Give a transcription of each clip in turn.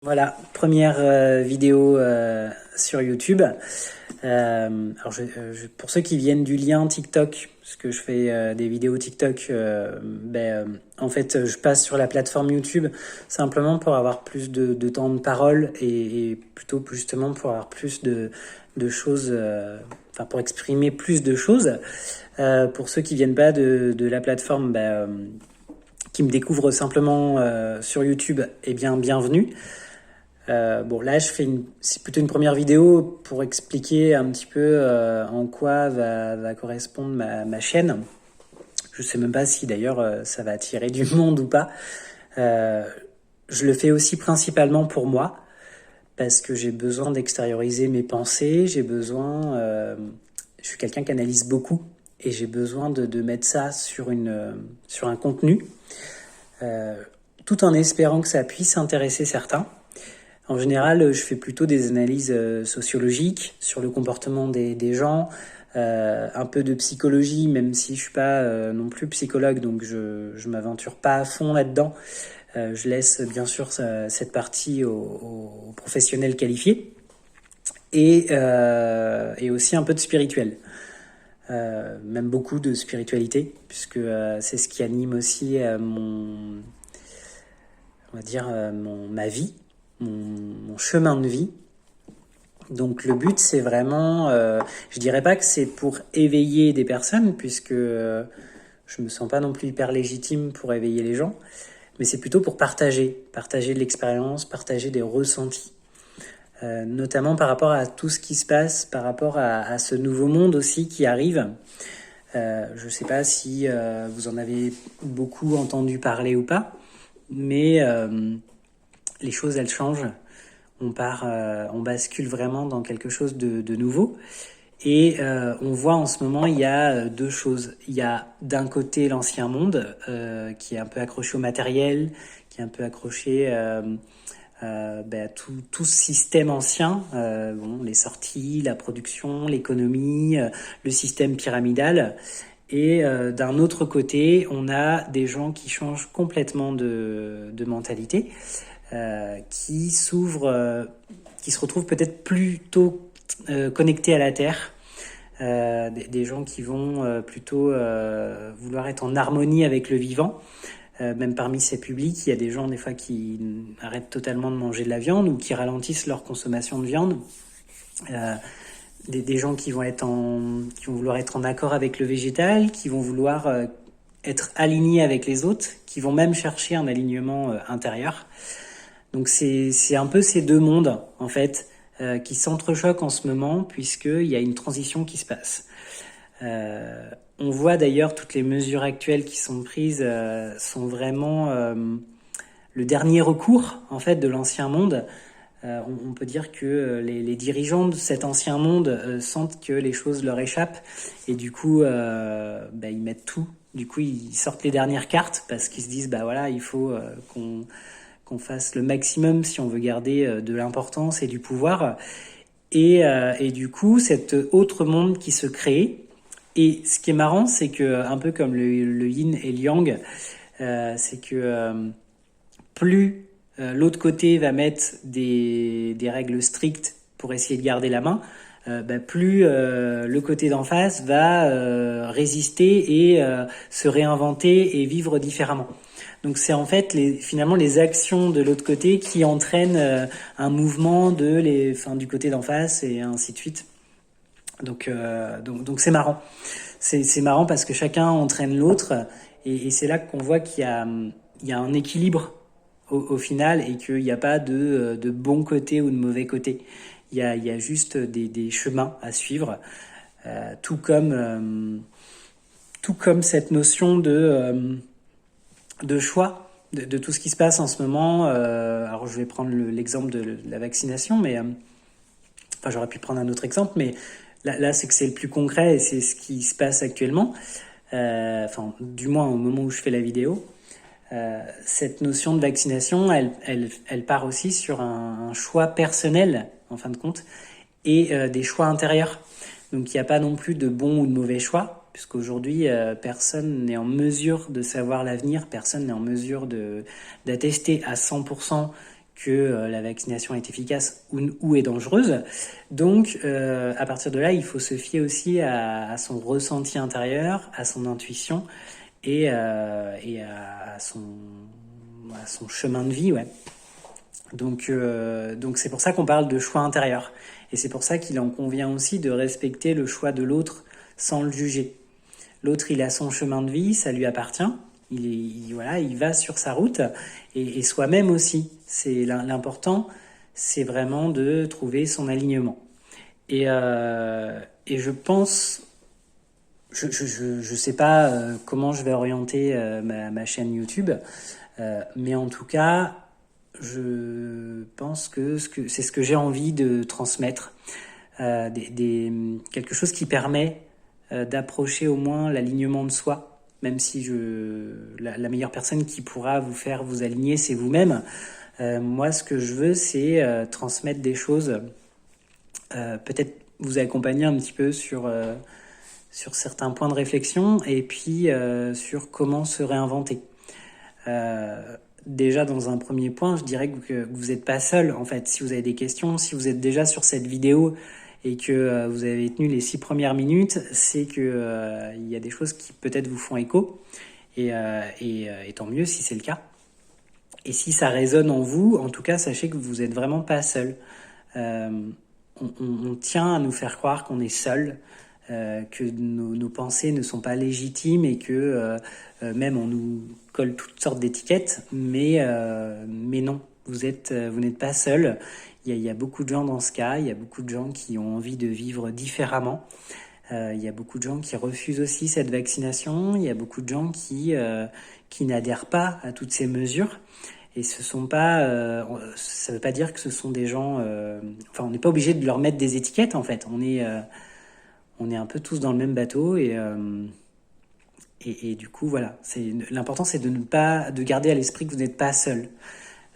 Voilà, première vidéo sur YouTube. Pour ceux qui viennent du lien TikTok, parce que je fais des vidéos TikTok, en fait, je passe sur la plateforme YouTube simplement pour avoir plus de temps de parole et plutôt justement pour avoir plus de choses, pour exprimer plus de choses. Pour ceux qui viennent pas de la plateforme, qui me découvrent simplement sur YouTube, eh bien, bienvenue. Là, c'est plutôt une première vidéo pour expliquer un petit peu en quoi va correspondre ma chaîne. Je sais même pas si d'ailleurs ça va attirer du monde ou pas. Je le fais aussi principalement pour moi, parce que j'ai besoin d'extérioriser mes pensées, je suis quelqu'un qui analyse beaucoup, et j'ai besoin de mettre ça sur un contenu, tout en espérant que ça puisse intéresser certains. En général, je fais plutôt des analyses sociologiques sur le comportement des gens, un peu de psychologie, même si je suis pas non plus psychologue, donc je m'aventure pas à fond là-dedans. Je laisse bien sûr cette partie aux professionnels qualifiés et aussi un peu de spirituel. Même beaucoup de spiritualité, puisque c'est ce qui anime aussi ma vie, mon chemin de vie. Donc le but, c'est vraiment, je dirais pas que c'est pour éveiller des personnes, puisque je me sens pas non plus hyper légitime pour éveiller les gens, mais c'est plutôt pour partager de l'expérience, partager des ressentis, notamment par rapport à tout ce qui se passe, par rapport à ce nouveau monde aussi qui arrive. Je sais pas si vous en avez beaucoup entendu parler ou pas, mais les choses, elles changent. On bascule vraiment dans quelque chose de nouveau. Et on voit en ce moment, il y a deux choses. Il y a d'un côté l'ancien monde, qui est un peu accroché au matériel, qui est un peu accroché à tout ce système ancien, les sorties, la production, l'économie, le système pyramidal. Et d'un autre côté, on a des gens qui changent complètement de mentalité, qui se retrouvent peut-être plutôt connectés à la Terre, des gens qui vont plutôt vouloir être en harmonie avec le vivant. Même parmi ces publics, il y a des gens des fois qui arrêtent totalement de manger de la viande ou qui ralentissent leur consommation de viande. Des gens qui vont vouloir être en accord avec le végétal, qui vont vouloir être alignés avec les autres, qui vont même chercher un alignement intérieur. Donc c'est un peu ces deux mondes en fait qui s'entrechoquent en ce moment, puisqu'il y a une transition qui se passe. On voit d'ailleurs toutes les mesures actuelles qui sont prises sont vraiment le dernier recours en fait de l'ancien monde. On peut dire que les dirigeants de cet ancien monde sentent que les choses leur échappent, et du coup ils mettent tout. Du coup ils sortent les dernières cartes, parce qu'ils se disent il faut qu'on fasse le maximum si on veut garder de l'importance et du pouvoir. Et du coup, cet autre monde qui se crée. Et ce qui est marrant, c'est que, un peu comme le yin et le yang, c'est que plus l'autre côté va mettre des règles strictes pour essayer de garder la main, plus le côté d'en face va résister et se réinventer et vivre différemment. Donc c'est en fait finalement les actions de l'autre côté qui entraînent un mouvement du côté d'en face, et ainsi de suite. Donc c'est marrant. C'est marrant parce que chacun entraîne l'autre, et c'est là qu'on voit qu'il y a un équilibre au final, et qu'il n'y a pas de bon côté ou de mauvais côté. Il y a juste des chemins à suivre, tout comme cette notion de choix de tout ce qui se passe en ce moment. Alors je vais prendre l'exemple de la vaccination, mais j'aurais pu prendre un autre exemple, mais là c'est que c'est le plus concret, et c'est ce qui se passe actuellement, du moins au moment où je fais la vidéo. Cette notion de vaccination, elle part aussi sur un choix personnel, en fin de compte, et des choix intérieurs. Donc il n'y a pas non plus de bon ou de mauvais choix, puisqu'aujourd'hui personne n'est en mesure de savoir l'avenir, personne n'est en mesure d'attester à 100% que la vaccination est efficace ou est dangereuse. Donc, à partir de là, il faut se fier aussi à son ressenti intérieur, à son intuition et à son chemin de vie, ouais. Donc c'est pour ça qu'on parle de choix intérieur. Et c'est pour ça qu'il en convient aussi de respecter le choix de l'autre sans le juger. L'autre, il a son chemin de vie, ça lui appartient. Il va sur sa route et soi-même aussi. C'est l'important, c'est vraiment de trouver son alignement. Et je pense, je sais pas comment je vais orienter ma chaîne YouTube, mais en tout cas, je pense que c'est ce que j'ai envie de transmettre, quelque chose qui permet d'approcher au moins l'alignement de soi, même si la meilleure personne qui pourra vous faire vous aligner, c'est vous-même. Moi, ce que je veux, c'est transmettre des choses, peut-être vous accompagner un petit peu sur certains points de réflexion et puis sur comment se réinventer. Déjà, dans un premier point, je dirais que vous n'êtes pas seul. En fait, si vous avez des questions, si vous êtes déjà sur cette vidéo et que vous avez tenu les 6 premières minutes, c'est que il y a des choses qui peut-être vous font écho. Et tant mieux si c'est le cas. Et si ça résonne en vous, en tout cas, sachez que vous n'êtes vraiment pas seul. On tient à nous faire croire qu'on est seul, que nos pensées ne sont pas légitimes et que même on nous colle toutes sortes d'étiquettes, mais non, vous n'êtes pas seul. Il y a beaucoup de gens dans ce cas, il y a beaucoup de gens qui ont envie de vivre différemment. Il y a beaucoup de gens qui refusent aussi cette vaccination, il y a beaucoup de gens qui n'adhèrent pas à toutes ces mesures. Et ce sont pas, ça veut pas dire que ce sont des gens, enfin on n'est pas obligé de leur mettre des étiquettes en fait. On est un peu tous dans le même bateau et du coup voilà. L'important c'est de garder à l'esprit que vous n'êtes pas seul.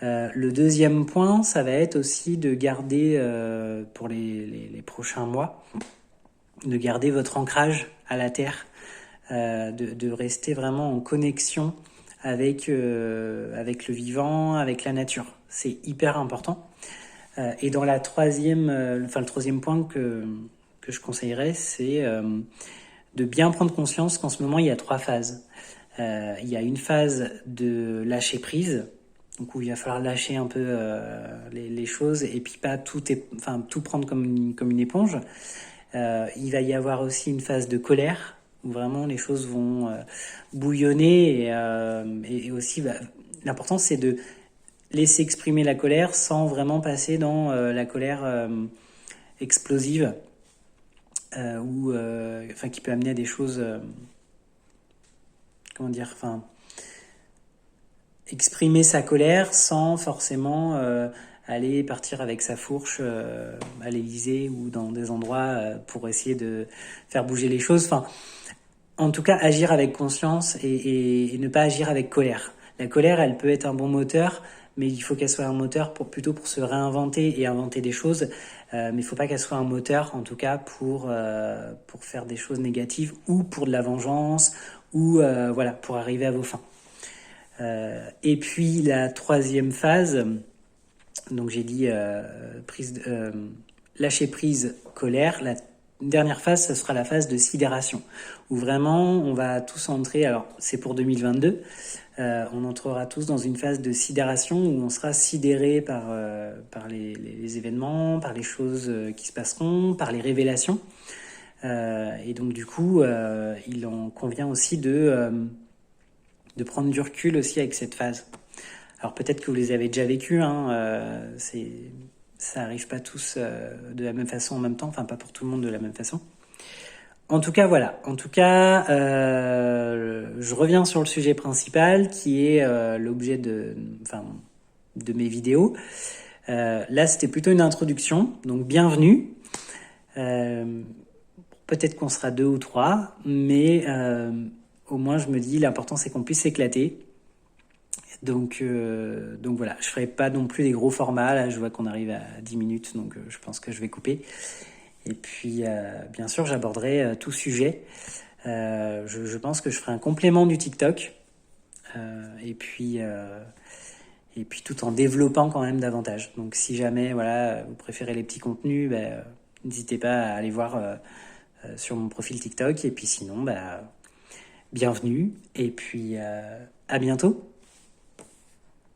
Le deuxième point, ça va être aussi de garder pour les prochains mois, de garder votre ancrage à la terre, de rester vraiment en connexion avec le vivant, avec la nature. C'est hyper important. Et dans le troisième point que je conseillerais, c'est de bien prendre conscience qu'en ce moment, il y a 3 phases. Il y a une phase de lâcher prise, donc où il va falloir lâcher un peu les choses et puis pas tout prendre comme une éponge. Il va y avoir aussi une phase de colère, où vraiment les choses vont bouillonner et aussi l'important c'est de laisser exprimer la colère sans vraiment passer dans la colère explosive qui peut amener à des choses exprimer sa colère sans forcément aller partir avec sa fourche à l'Élysée ou dans des endroits pour essayer de faire bouger les choses. En tout cas, agir avec conscience et ne pas agir avec colère. La colère, elle peut être un bon moteur, mais il faut qu'elle soit un moteur plutôt pour se réinventer et inventer des choses. Mais il ne faut pas qu'elle soit un moteur, en tout cas, pour faire des choses négatives ou pour de la vengeance ou pour arriver à vos fins. Et puis la troisième phase, donc j'ai dit lâcher prise, colère. La dernière phase, ça sera la phase de sidération, où vraiment on va tous entrer, alors c'est pour 2022, on entrera tous dans une phase de sidération où on sera sidéré par les événements, par les choses qui se passeront, par les révélations. Et donc du coup, il en convient aussi de prendre du recul aussi avec cette phase. Alors peut-être que vous les avez déjà vécues, ça arrive pas tous de la même façon en même temps, enfin pas pour tout le monde de la même façon. En tout cas, voilà. En tout cas, je reviens sur le sujet principal qui est l'objet de mes vidéos. Là, c'était plutôt une introduction, donc bienvenue. Peut-être qu'on sera 2 ou 3, mais au moins je me dis l'important c'est qu'on puisse s'éclater. Donc voilà, je ferai pas non plus des gros formats. Là, je vois qu'on arrive à 10 minutes, donc je pense que je vais couper. Et puis, bien sûr, j'aborderai tout sujet. Je pense que je ferai un complément du TikTok. Et puis et puis tout en développant quand même davantage. Donc si jamais voilà, vous préférez les petits contenus, n'hésitez pas à aller voir sur mon profil TikTok. Et puis sinon, bienvenue et puis à bientôt.